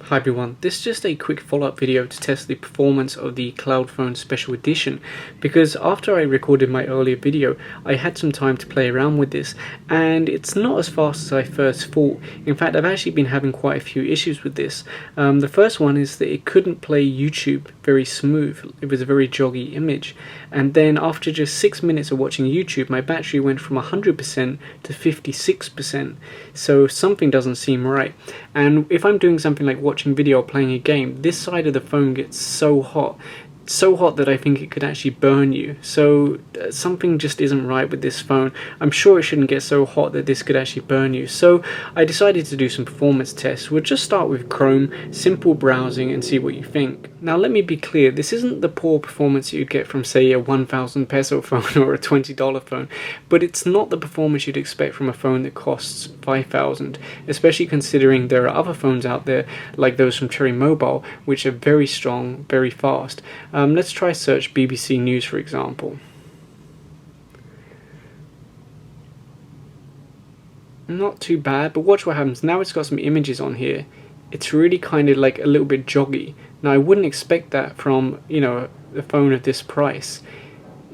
Hi everyone, this is just a quick follow-up video to test the performance of the Cloudfone Special Edition, because after I recorded my earlier video I had some time to play around with this and it's not as fast as I first thought. In fact, I've actually been having quite a few issues with this. The first one is that it couldn't play YouTube very smooth. It was a very joggy image, and then after just 6 minutes of watching YouTube my battery went from 100% to 56%, so something doesn't seem right. And if I'm doing something like watching video or playing a game, this side of the phone gets so hot that I think it could actually burn you. So something just isn't right with this phone. I'm sure it shouldn't get so hot that this could actually burn you. So I decided to do some performance tests. We'll just start with Chrome, simple browsing, and see what you think. Now let me be clear, this isn't the poor performance you'd get from say a 1,000 peso phone or a $20 phone, but it's not the performance you'd expect from a phone that costs 5,000, especially considering there are other phones out there like those from Cherry Mobile which are very strong, very fast. Let's try search BBC News for example. Not too bad, but watch what happens. Now it's got some images on here. It's really kind of like a little bit joggy. Now I wouldn't expect that from, you know, a phone of this price.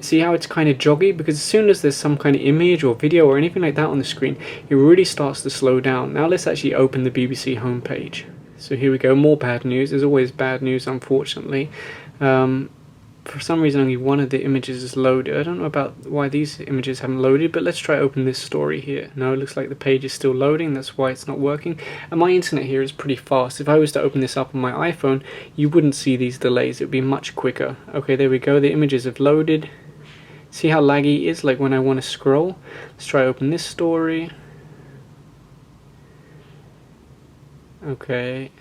See how it's kind of joggy? Because as soon as there's some kind of image or video or anything like that on the screen, it really starts to slow down. Now let's actually open the BBC homepage. So here we go, more bad news. There's always bad news, unfortunately. For some reason only one of the images is loaded. I don't know about why these images haven't loaded, but let's try open this story here. No, it looks like the page is still loading, that's why it's not working. And my internet here is pretty fast. If I was to open this up on my iPhone, you wouldn't see these delays, it would be much quicker. Okay, there we go, the images have loaded. See how laggy it is, like when I want to scroll? Let's try open this story. Okay.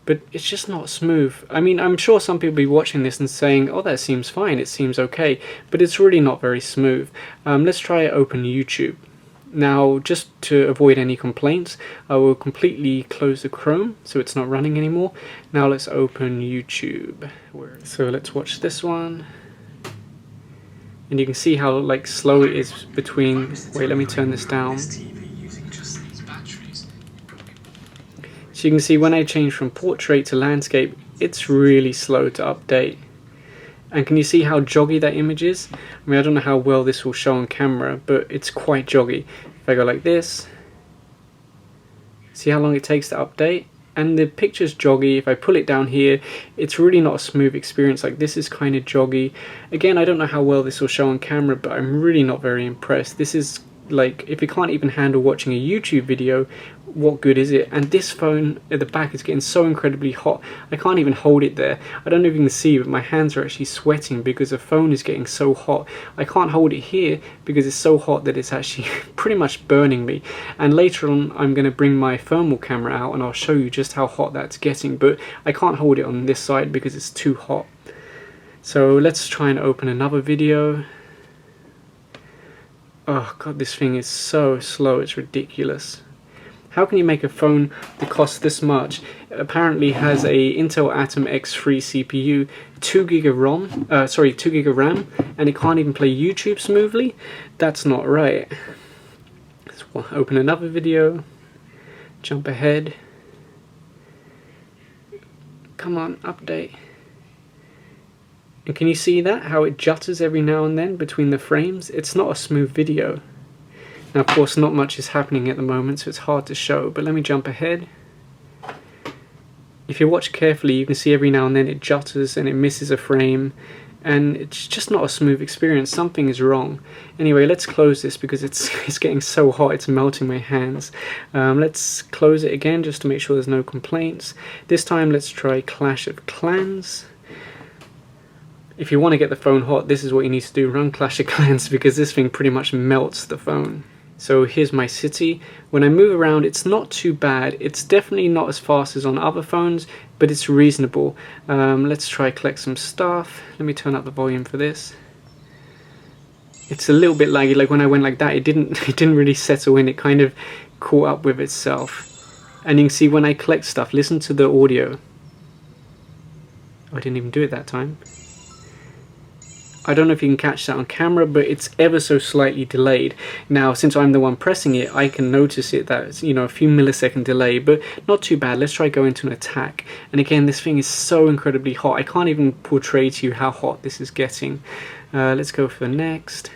But it's just not smooth. I mean, I'm sure some people will be watching this and saying, oh, that seems fine, it seems okay, but it's really not very smooth. Let's try open YouTube. Now, just to avoid any complaints, I will completely close the Chrome so it's not running anymore. Now let's open YouTube. So let's watch this one. And you can see how like slow it is between... Wait, let me turn this down. So you can see when I change from portrait to landscape, it's really slow to update. And can you see how joggy that image is? I mean, I don't know how well this will show on camera, but it's quite joggy. If I go like this, see how long it takes to update? And the picture's joggy. If I pull it down here, it's really not a smooth experience. Like this is kind of joggy. Again, I don't know how well this will show on camera, but I'm really not very impressed. This is like, if you can't even handle watching a YouTube video, what good is it? And this phone at the back is getting so incredibly hot, I can't even hold it there. I don't know if you can see, but my hands are actually sweating because the phone is getting so hot. I can't hold it here because it's so hot that it's actually pretty much burning me. And later on I'm going to bring my thermal camera out and I'll show you just how hot that's getting, but I can't hold it on this side because it's too hot. So let's try and open another video. Oh god, this thing is so slow, it's ridiculous. How can you make a phone that costs this much? It apparently has a Intel Atom X3 CPU, 2 gig of RAM, and it can't even play YouTube smoothly? That's not right. Let's open another video, jump ahead. Come on, update. And can you see that? How it jutters every now and then between the frames? It's not a smooth video. Now of course not much is happening at the moment, so it's hard to show, but let me jump ahead. If you watch carefully you can see every now and then it jutters and it misses a frame, and it's just not a smooth experience. Something is wrong. Anyway, let's close this because it's getting so hot, it's melting my hands. Let's close it again just to make sure there's no complaints. This time let's try Clash of Clans. If you want to get the phone hot, this is what you need to do, run Clash of Clans, because this thing pretty much melts the phone. So here's my city. When I move around, it's not too bad. It's definitely not as fast as on other phones, but it's reasonable. Let's try collect some stuff. Let me turn up the volume for this. It's a little bit laggy, like when I went like that, it didn't really settle in. It kind of caught up with itself. And you can see when I collect stuff, listen to the audio. Oh, I didn't even do it that time. I don't know if you can catch that on camera, but it's ever so slightly delayed. Now, since I'm the one pressing it, I can notice it that it's, you know, a few millisecond delay, but not too bad. Let's try going to an attack. And again, this thing is so incredibly hot. I can't even portray to you how hot this is getting. Let's go for next.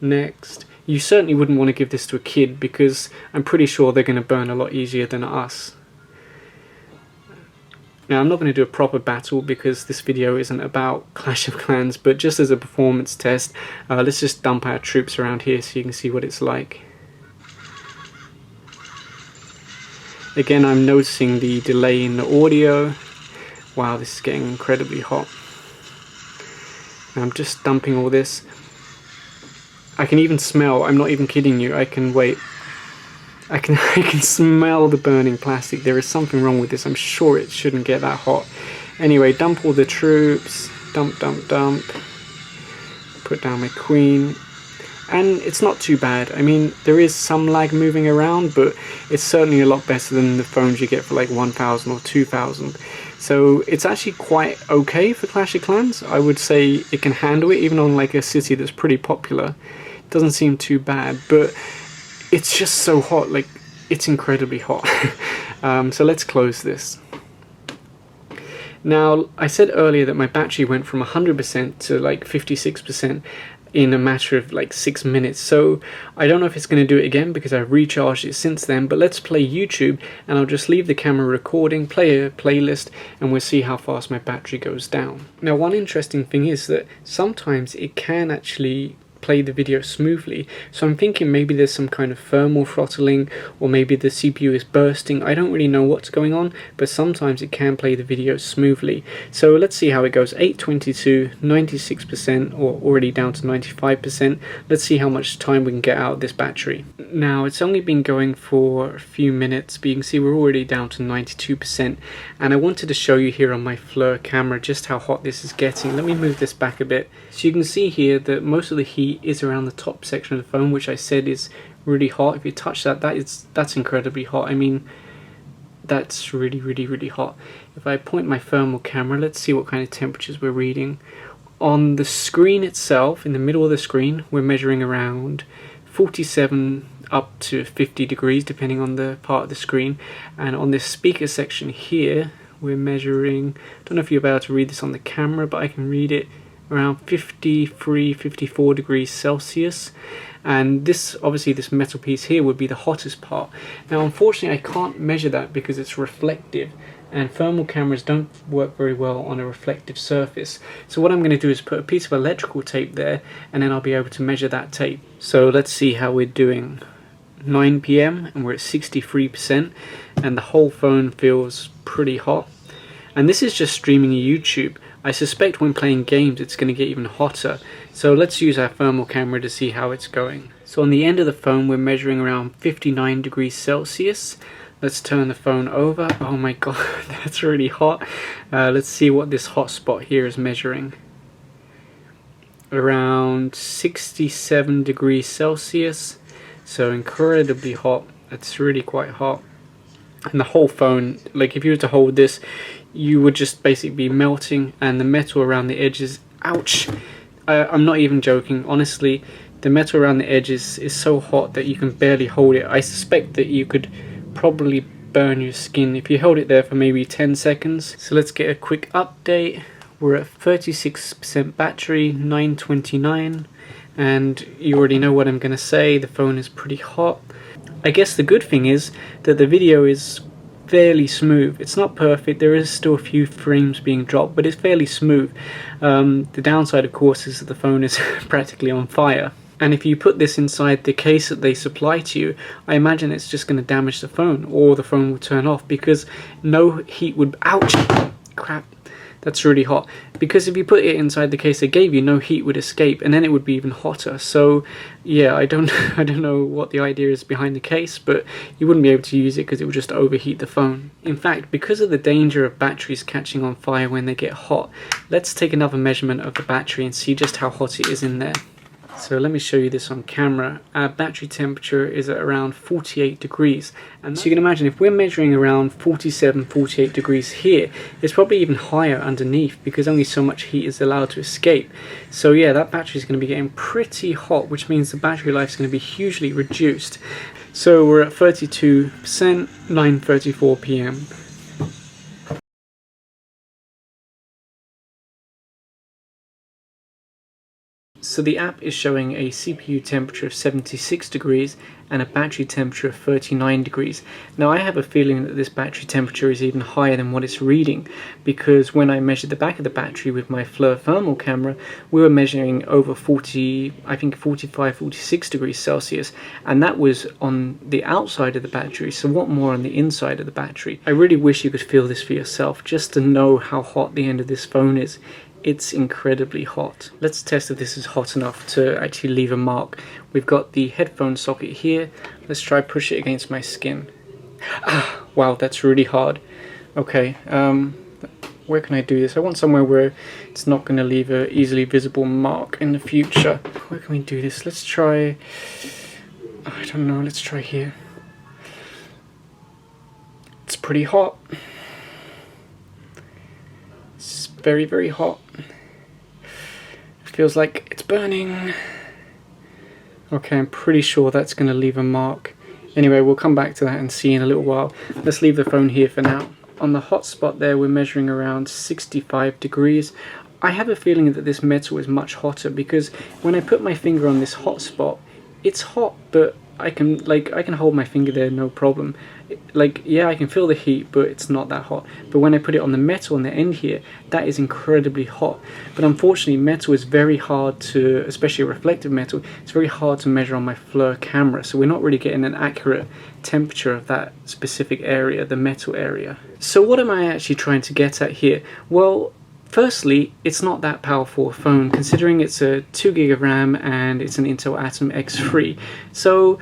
Next. You certainly wouldn't want to give this to a kid because I'm pretty sure they're going to burn a lot easier than us. Now, I'm not going to do a proper battle because this video isn't about Clash of Clans, but just as a performance test, let's just dump our troops around here so you can see what it's like. Again, I'm noticing the delay in the audio. Wow, this is getting incredibly hot. Now, I'm just dumping all this. I can even smell, I'm not even kidding you, I can smell the burning plastic. There is something wrong with this. I'm sure it shouldn't get that hot. Anyway, dump all the troops. Dump, dump, dump. Put down my queen. And it's not too bad. I mean, there is some lag moving around, but it's certainly a lot better than the phones you get for like 1,000 or 2,000. So it's actually quite okay for Clash of Clans. I would say it can handle it, even on like a city that's pretty popular. It doesn't seem too bad, but it's just so hot, like it's incredibly hot. So let's close this. Now, I said earlier that my battery went from 100% to like 56% in a matter of like 6 minutes, so I don't know if it's going to do it again because I've recharged it since then, but let's play YouTube and I'll just leave the camera recording, play a playlist, and we'll see how fast my battery goes down. Now, one interesting thing is that sometimes it can actually play the video smoothly, so I'm thinking maybe there's some kind of thermal throttling, or maybe the CPU is bursting. I don't really know what's going on, but sometimes it can play the video smoothly. So let's see how it goes. 822, 96%, or already down to 95%. Let's see how much time we can get out of this battery. Now, it's only been going for a few minutes, but you can see we're already down to 92%, and I wanted to show you here on my FLIR camera just how hot this is getting. Let me move this back a bit. So you can see here that most of the heat is around the top section of the phone, which I said is really hot. If you touch that, that's incredibly hot. I mean, that's really hot. If I point my thermal camera, let's see what kind of temperatures we're reading. On the screen itself, in the middle of the screen, we're measuring around 47 up to 50 degrees depending on the part of the screen, and on this speaker section here we're measuring, I don't know if you'll be able to read this on the camera, but I can read it, around 53, 54 degrees Celsius. And this, obviously this metal piece here would be the hottest part. Now unfortunately I can't measure that because it's reflective, and thermal cameras don't work very well on a reflective surface. So what I'm going to do is put a piece of electrical tape there, and then I'll be able to measure that tape. So let's see how we're doing. 9 PM and we're at 63%, and the whole phone feels pretty hot. And this is just streaming YouTube. I suspect when playing games it's going to get even hotter. So let's use our thermal camera to see how it's going. So on the end of the phone we're measuring around 59 degrees Celsius. Let's turn the phone over. Oh my god, that's really hot. Let's see what this hot spot here is measuring. Around 67 degrees Celsius. So incredibly hot. It's really quite hot. And the whole phone, like if you were to hold this, you would just basically be melting, and the metal around the edges, ouch, I'm not even joking, honestly, the metal around the edges is so hot that you can barely hold it. I suspect that you could probably burn your skin if you held it there for maybe 10 seconds. So let's get a quick update. We're at 36% battery, 929, and you already know what I'm going to say, the phone is pretty hot. I guess the good thing is that the video is fairly smooth. It's not perfect, there is still a few frames being dropped, but it's fairly smooth. The downside of course is that the phone is practically on fire, and if you put this inside the case that they supply to you, I imagine it's just going to damage the phone, or the phone will turn off, because no heat would, ouch, crap, that's really hot, because if you put it inside the case they gave you, no heat would escape, and then it would be even hotter. So yeah, I don't know what the idea is behind the case, but you wouldn't be able to use it because it would just overheat the phone. In fact, because of the danger of batteries catching on fire when they get hot, let's take another measurement of the battery and see just how hot it is in there. So let me show you this on camera. Our battery temperature is at around 48 degrees. And so you can imagine if we're measuring around 47, 48 degrees here, it's probably even higher underneath because only so much heat is allowed to escape. So yeah, that battery is going to be getting pretty hot, which means the battery life is going to be hugely reduced. So we're at 32%, 9:34 p.m. So the app is showing a CPU temperature of 76 degrees and a battery temperature of 39 degrees. Now I have a feeling that this battery temperature is even higher than what it's reading, because when I measured the back of the battery with my FLIR thermal camera, we were measuring over 40, I think 45, 46 degrees Celsius, and that was on the outside of the battery, so what more on the inside of the battery? I really wish you could feel this for yourself, just to know how hot the end of this phone is. It's incredibly hot. Let's test if this is hot enough to actually leave a mark. We've got the headphone socket here. Let's try push it against my skin. Ah, wow, that's really hard. Okay, where can I do this? I want somewhere where it's not going to leave a easily visible mark in the future. Where can we do this? Let's try, I don't know, let's try here. It's pretty hot. It's very, very hot. It feels like it's burning. Okay, I'm pretty sure that's going to leave a mark. Anyway, we'll come back to that and see in a little while. Let's leave the phone here for now. On the hot spot there, we're measuring around 65 degrees. I have a feeling that this metal is much hotter because when I put my finger on this hot spot, it's hot, but I can hold my finger there no problem. Like, yeah, I can feel the heat, but it's not that hot. But when I put it on the metal on the end here, that is incredibly hot. But unfortunately, metal is very hard to, especially reflective metal, it's very hard to measure on my FLIR camera. So we're not really getting an accurate temperature of that specific area, the metal area. So what am I actually trying to get at here? Well, firstly, it's not that powerful a phone, considering it's a 2 gig of RAM and it's an Intel Atom X3. So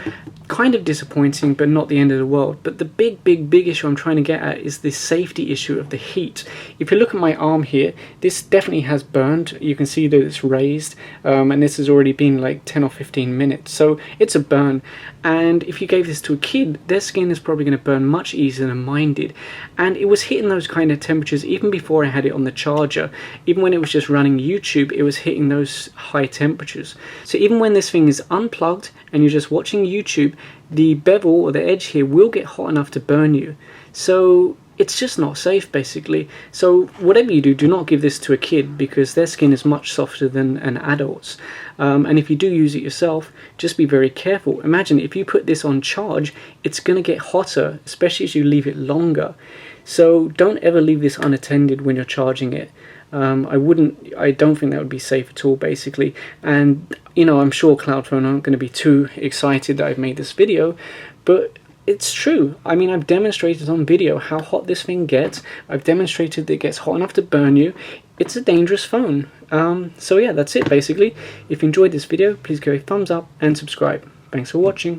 kind of disappointing, but not the end of the world. But the big issue I'm trying to get at is this safety issue of the heat. If you look at my arm here, this definitely has burned. You can see that it's raised, and this has already been like 10 or 15 minutes. So it's a burn. And if you gave this to a kid, their skin is probably going to burn much easier than mine did. And it was hitting those kind of temperatures even before I had it on the charger. Even when it was just running YouTube, it was hitting those high temperatures. So even when this thing is unplugged and you're just watching YouTube, the bevel or the edge here will get hot enough to burn you. So it's just not safe, basically. So whatever you do, do not give this to a kid because their skin is much softer than an adult's. And if you do use it yourself, just be very careful. Imagine if you put this on charge, it's going to get hotter, especially as you leave it longer. So don't ever leave this unattended when you're charging it. I don't think that would be safe at all, basically. And you know, I'm sure Cloudfone aren't going to be too excited that I've made this video, but it's true. I mean, I've demonstrated on video how hot this thing gets. I've demonstrated that it gets hot enough to burn you. It's a dangerous phone. So yeah, that's it basically. If you enjoyed this video, please give a thumbs up and subscribe. Thanks for watching.